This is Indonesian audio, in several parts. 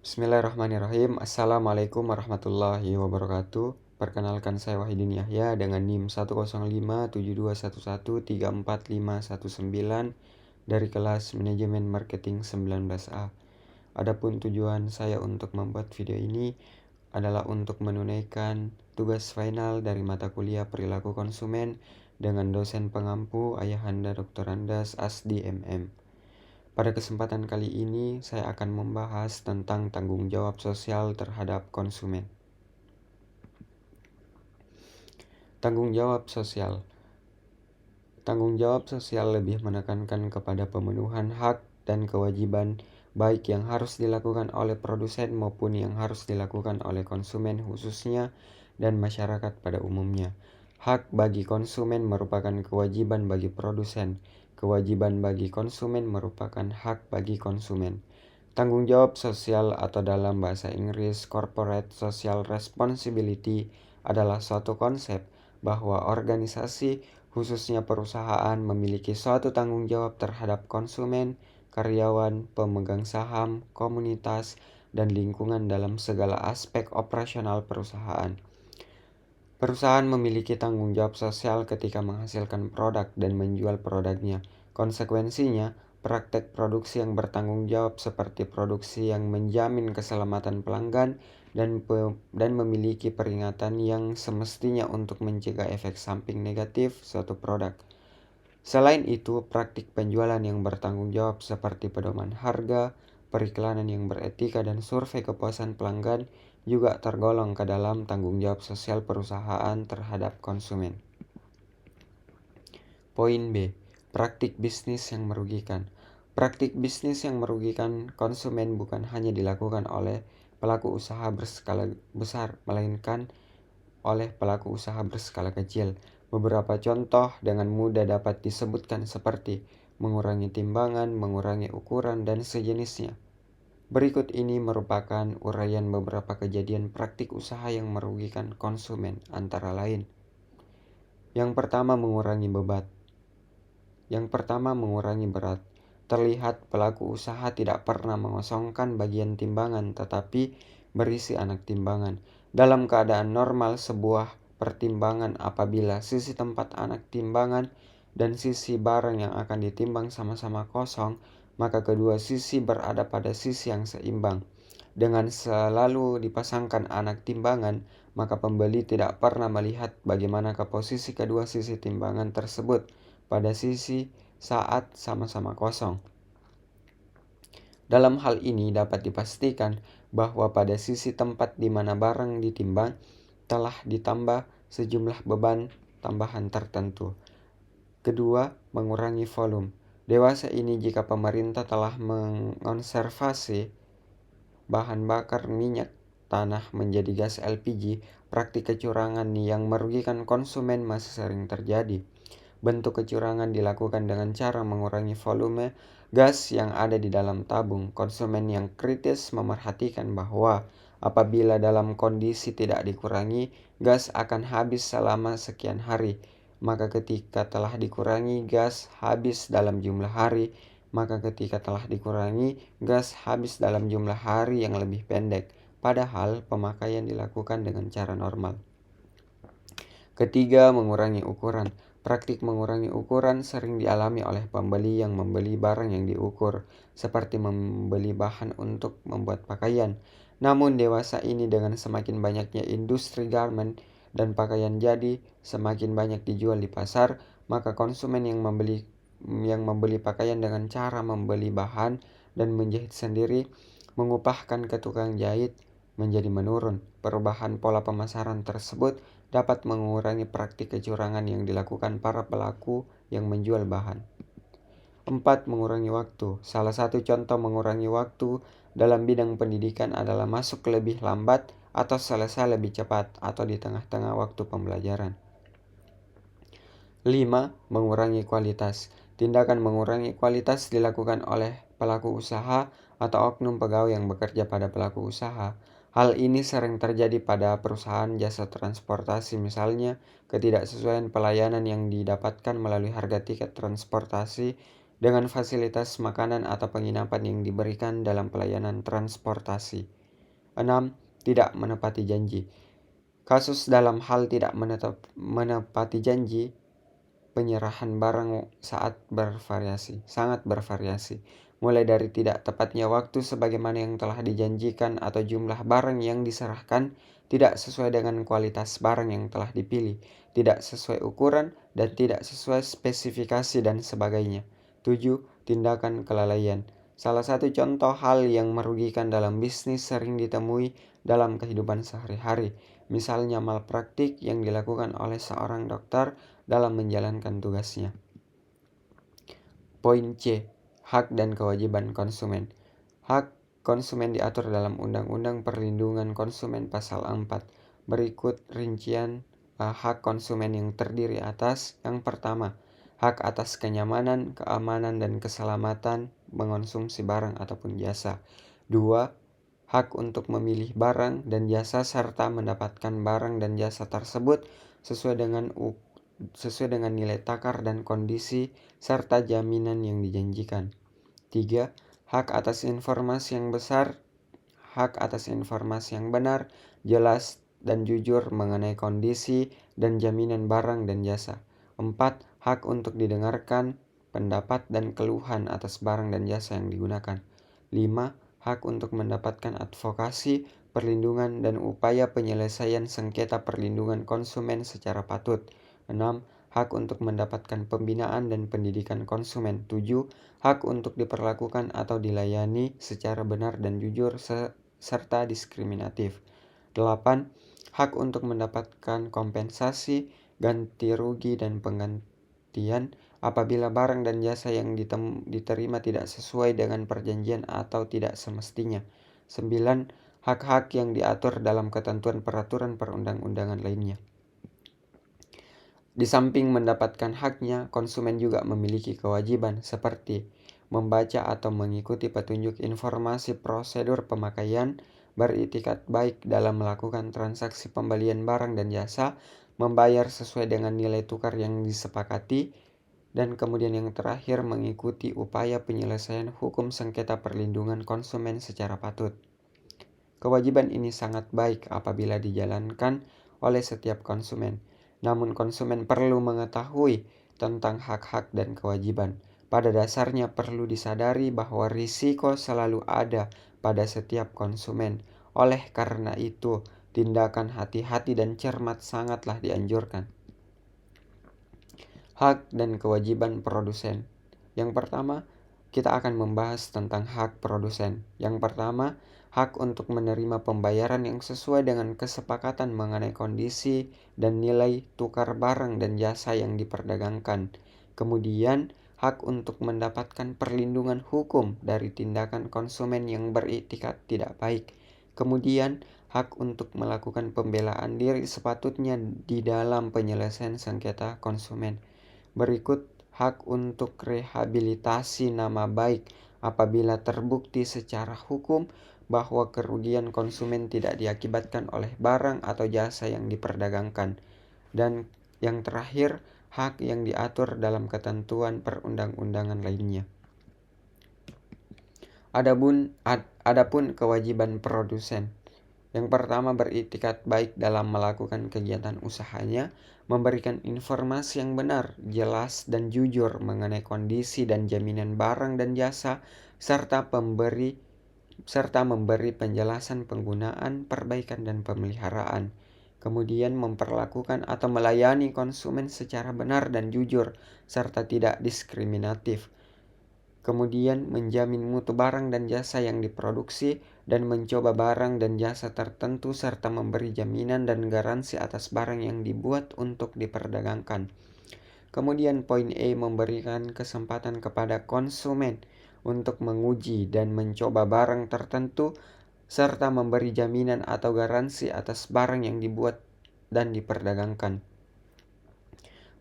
Bismillahirrahmanirrahim. Assalamualaikum warahmatullahi wabarakatuh. Perkenalkan, saya Wahidin Yahya dengan NIM 1057211345519 dari kelas Manajemen Marketing 19A. Adapun tujuan saya untuk membuat video ini adalah untuk menunaikan tugas final dari mata kuliah Perilaku Konsumen dengan dosen pengampu Ayahanda Dr. Andas Asdi MM. Pada kesempatan kali ini, saya akan membahas tentang tanggung jawab sosial terhadap konsumen. Tanggung jawab sosial. Tanggung jawab sosial lebih menekankan kepada pemenuhan hak dan kewajiban baik yang harus dilakukan oleh produsen maupun yang harus dilakukan oleh konsumen khususnya dan masyarakat pada umumnya. Hak bagi konsumen merupakan kewajiban bagi produsen. Kewajiban bagi konsumen merupakan hak bagi konsumen. Tanggung jawab sosial atau dalam bahasa Inggris Corporate Social Responsibility adalah suatu konsep bahwa organisasi, khususnya perusahaan, memiliki suatu tanggung jawab terhadap konsumen, karyawan, pemegang saham, komunitas, dan lingkungan dalam segala aspek operasional perusahaan. Perusahaan memiliki tanggung jawab sosial ketika menghasilkan produk dan menjual produknya. Konsekuensinya, praktek produksi yang bertanggung jawab seperti produksi yang menjamin keselamatan pelanggan dan memiliki peringatan yang semestinya untuk mencegah efek samping negatif suatu produk. Selain itu, praktik penjualan yang bertanggung jawab seperti pedoman harga, periklanan yang beretika, dan survei kepuasan pelanggan juga tergolong ke dalam tanggung jawab sosial perusahaan terhadap konsumen. Poin B. Praktik bisnis yang merugikan. Praktik bisnis yang merugikan konsumen bukan hanya dilakukan oleh pelaku usaha berskala besar, melainkan oleh pelaku usaha berskala kecil. Beberapa contoh dengan mudah dapat disebutkan seperti mengurangi timbangan, mengurangi ukuran, dan sejenisnya. Berikut ini merupakan uraian beberapa kejadian praktik usaha yang merugikan konsumen, antara lain. Yang pertama, mengurangi berat. Terlihat pelaku usaha tidak pernah mengosongkan bagian timbangan, tetapi berisi anak timbangan. Dalam keadaan normal, sebuah pertimbangan apabila sisi tempat anak timbangan dan sisi barang yang akan ditimbang sama-sama kosong, maka kedua sisi berada pada sisi yang seimbang. Dengan selalu dipasangkan anak timbangan, maka pembeli tidak pernah melihat bagaimanakah posisi kedua sisi timbangan tersebut pada sisi saat sama-sama kosong. Dalam hal ini dapat dipastikan bahwa pada sisi tempat di mana barang ditimbang telah ditambah sejumlah beban tambahan tertentu. Kedua, mengurangi volume. Dewasa ini jika pemerintah telah mengonservasi bahan bakar minyak tanah menjadi gas LPG, praktik kecurangan yang merugikan konsumen masih sering terjadi. Bentuk kecurangan dilakukan dengan cara mengurangi volume gas yang ada di dalam tabung. Konsumen yang kritis memerhatikan bahwa apabila dalam kondisi tidak dikurangi, gas akan habis selama sekian hari. Maka ketika telah dikurangi gas habis dalam jumlah hari, yang lebih pendek. Padahal pemakaian dilakukan dengan cara normal. Ketiga, mengurangi ukuran. Praktik mengurangi ukuran sering dialami oleh pembeli yang membeli barang yang diukur, seperti membeli bahan untuk membuat pakaian. Namun dewasa ini dengan semakin banyaknya industri garment dan pakaian jadi semakin banyak dijual di pasar, maka konsumen yang membeli pakaian dengan cara membeli bahan dan menjahit sendiri, mengupahkan ke tukang jahit menjadi menurun. Perubahan pola pemasaran tersebut dapat mengurangi praktik kecurangan yang dilakukan para pelaku yang menjual bahan. 4. Mengurangi waktu. Salah satu contoh mengurangi waktu dalam bidang pendidikan adalah masuk lebih lambat atau selesai lebih cepat atau di tengah-tengah waktu pembelajaran. 5. Mengurangi kualitas. Tindakan mengurangi kualitas dilakukan oleh pelaku usaha atau oknum pegawai yang bekerja pada pelaku usaha. Hal ini sering terjadi pada perusahaan jasa transportasi, misalnya ketidaksesuaian pelayanan yang didapatkan melalui harga tiket transportasi dengan fasilitas makanan atau penginapan yang diberikan dalam pelayanan transportasi. 6. Tidak menepati janji. Kasus dalam hal tidak menepati janji penyerahan barang sangat bervariasi, mulai dari tidak tepatnya waktu sebagaimana yang telah dijanjikan atau jumlah barang yang diserahkan tidak sesuai dengan kualitas barang yang telah dipilih, tidak sesuai ukuran, dan tidak sesuai spesifikasi dan sebagainya. 7. Tindakan kelalaian. Salah satu contoh hal yang merugikan dalam bisnis sering ditemui dalam kehidupan sehari-hari, misalnya malpraktik yang dilakukan oleh seorang dokter dalam menjalankan tugasnya. Poin C. Hak dan kewajiban konsumen. Hak konsumen diatur dalam Undang-Undang Perlindungan Konsumen Pasal 4. Berikut rincian hak konsumen yang terdiri atas: yang pertama, hak atas kenyamanan, keamanan, dan keselamatan mengonsumsi barang ataupun jasa. 2. Hak untuk memilih barang dan jasa serta mendapatkan barang dan jasa tersebut sesuai dengan nilai takar dan kondisi serta jaminan yang dijanjikan. 3. Hak atas informasi yang benar, jelas, dan jujur mengenai kondisi dan jaminan barang dan jasa. 4. Hak untuk didengarkan pendapat dan keluhan atas barang dan jasa yang digunakan. 5. Hak untuk mendapatkan advokasi, perlindungan, dan upaya penyelesaian sengketa perlindungan konsumen secara patut. 6. Hak untuk mendapatkan pembinaan dan pendidikan konsumen. 7. Hak untuk diperlakukan atau dilayani secara benar dan jujur serta diskriminatif. 8. Hak untuk mendapatkan kompensasi, ganti rugi, dan penggantian apabila barang dan jasa yang diterima tidak sesuai dengan perjanjian atau tidak semestinya. 9. Hak-hak yang diatur dalam ketentuan peraturan perundang-undangan lainnya. Di samping mendapatkan haknya, konsumen juga memiliki kewajiban seperti membaca atau mengikuti petunjuk informasi prosedur pemakaian, beritikat baik dalam melakukan transaksi pembelian barang dan jasa, membayar sesuai dengan nilai tukar yang disepakati, dan kemudian yang terakhir mengikuti upaya penyelesaian hukum sengketa perlindungan konsumen secara patut. Kewajiban ini sangat baik apabila dijalankan oleh setiap konsumen. Namun konsumen perlu mengetahui tentang hak-hak dan kewajiban. Pada dasarnya perlu disadari bahwa risiko selalu ada pada setiap konsumen. Oleh karena itu, tindakan hati-hati dan cermat sangatlah dianjurkan. Hak dan kewajiban produsen. Yang pertama, kita akan membahas tentang hak produsen. Yang pertama, hak untuk menerima pembayaran yang sesuai dengan kesepakatan mengenai kondisi dan nilai tukar barang dan jasa yang diperdagangkan. Kemudian, hak untuk mendapatkan perlindungan hukum dari tindakan konsumen yang beriktikat tidak baik. Kemudian, hak untuk melakukan pembelaan diri sepatutnya di dalam penyelesaian sengketa konsumen. Berikut hak untuk rehabilitasi nama baik apabila terbukti secara hukum bahwa kerugian konsumen tidak diakibatkan oleh barang atau jasa yang diperdagangkan. Dan yang terakhir, hak yang diatur dalam ketentuan perundang-undangan lainnya. Adapun kewajiban produsen. Yang pertama, beriktikat baik dalam melakukan kegiatan usahanya, memberikan informasi yang benar, jelas, dan jujur mengenai kondisi dan jaminan barang dan jasa, serta memberi penjelasan penggunaan, perbaikan, dan pemeliharaan. Kemudian memperlakukan atau melayani konsumen secara benar dan jujur, serta tidak diskriminatif. Kemudian menjamin mutu barang dan jasa yang diproduksi dan mencoba barang dan jasa tertentu serta memberi jaminan dan garansi atas barang yang dibuat untuk diperdagangkan. Kemudian poin E memberikan kesempatan kepada konsumen untuk menguji dan mencoba barang tertentu serta memberi jaminan atau garansi atas barang yang dibuat dan diperdagangkan.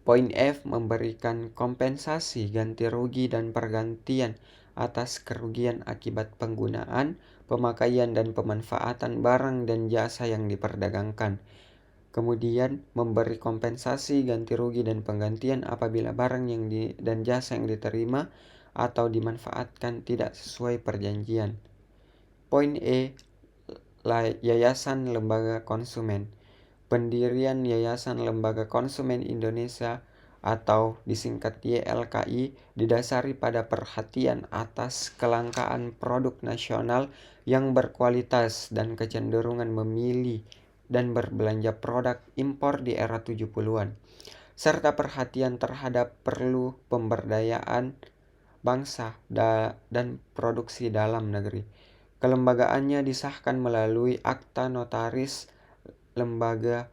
Poin F memberikan kompensasi, ganti rugi, dan pergantian atas kerugian akibat penggunaan, pemakaian, dan pemanfaatan barang dan jasa yang diperdagangkan. Kemudian memberi kompensasi, ganti rugi, dan penggantian apabila barang dan jasa yang diterima atau dimanfaatkan tidak sesuai perjanjian. Poin E, Yayasan Lembaga Konsumen. Pendirian Yayasan Lembaga Konsumen Indonesia atau disingkat YLKI didasari pada perhatian atas kelangkaan produk nasional yang berkualitas dan kecenderungan memilih dan berbelanja produk impor di era 70-an, serta perhatian terhadap perlu pemberdayaan bangsa dan produksi dalam negeri. Kelembagaannya disahkan melalui Akta Notaris Lembaga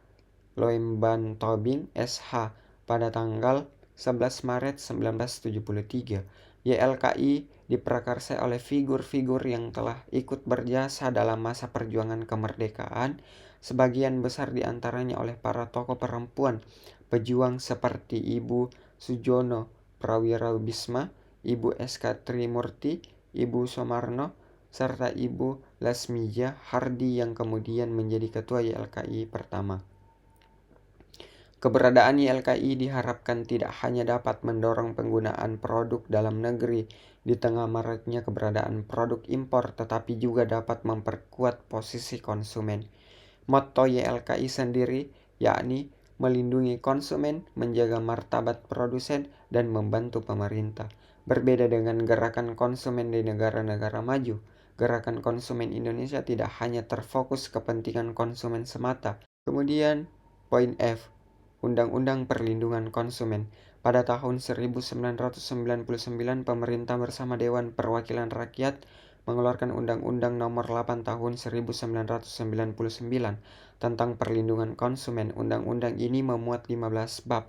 Loemban Tobing SH pada tanggal 11 Maret 1973. YLKI diprakarsai oleh figur-figur yang telah ikut berjasa dalam masa perjuangan kemerdekaan, sebagian besar diantaranya oleh para tokoh perempuan pejuang seperti Ibu Sujono Prawirabisma, Ibu S.K. Trimurti, Ibu Soemarno, serta Ibu Lasmija Hardi yang kemudian menjadi ketua YLKI pertama. Keberadaan YLKI diharapkan tidak hanya dapat mendorong penggunaan produk dalam negeri di tengah maraknya keberadaan produk impor, tetapi juga dapat memperkuat posisi konsumen. Motto YLKI sendiri yakni melindungi konsumen, menjaga martabat produsen, dan membantu pemerintah. Berbeda dengan gerakan konsumen di negara-negara maju, gerakan konsumen Indonesia tidak hanya terfokus kepentingan konsumen semata. Kemudian, poin F. Undang-Undang Perlindungan Konsumen. Pada tahun 1999, pemerintah bersama Dewan Perwakilan Rakyat mengeluarkan Undang-Undang Nomor 8 Tahun 1999 tentang perlindungan konsumen. Undang-undang ini memuat 15 bab,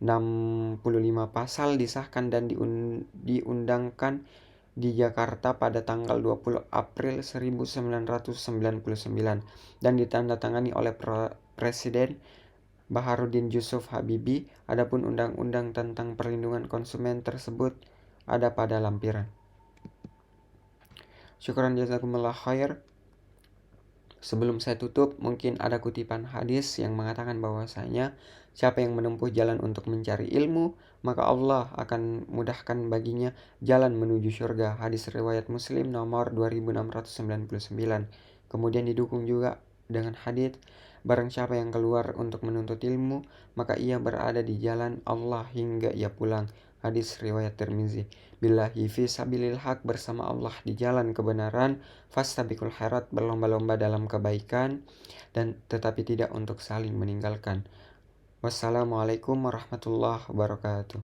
65 pasal, disahkan dan diundangkan di Jakarta pada tanggal 20 April 1999 dan ditandatangani oleh Presiden Baharudin Yusuf Habibie. Adapun undang-undang tentang perlindungan konsumen tersebut ada pada lampiran. Syukran jazakumullah khair. Sebelum saya tutup, mungkin ada kutipan hadis yang mengatakan bahwasanya siapa yang menempuh jalan untuk mencari ilmu, maka Allah akan mudahkan baginya jalan menuju surga. Hadis riwayat Muslim nomor 2699. Kemudian didukung juga dengan hadis, barang siapa yang keluar untuk menuntut ilmu, maka ia berada di jalan Allah hingga ia pulang. Hadis riwayat Tirmizi. Billahi fi sabilil haq, bersama Allah di jalan kebenaran. Fastabiqul khairat, berlomba-lomba dalam kebaikan, dan tetapi tidak untuk saling meninggalkan. Wassalamualaikum warahmatullahi wabarakatuh.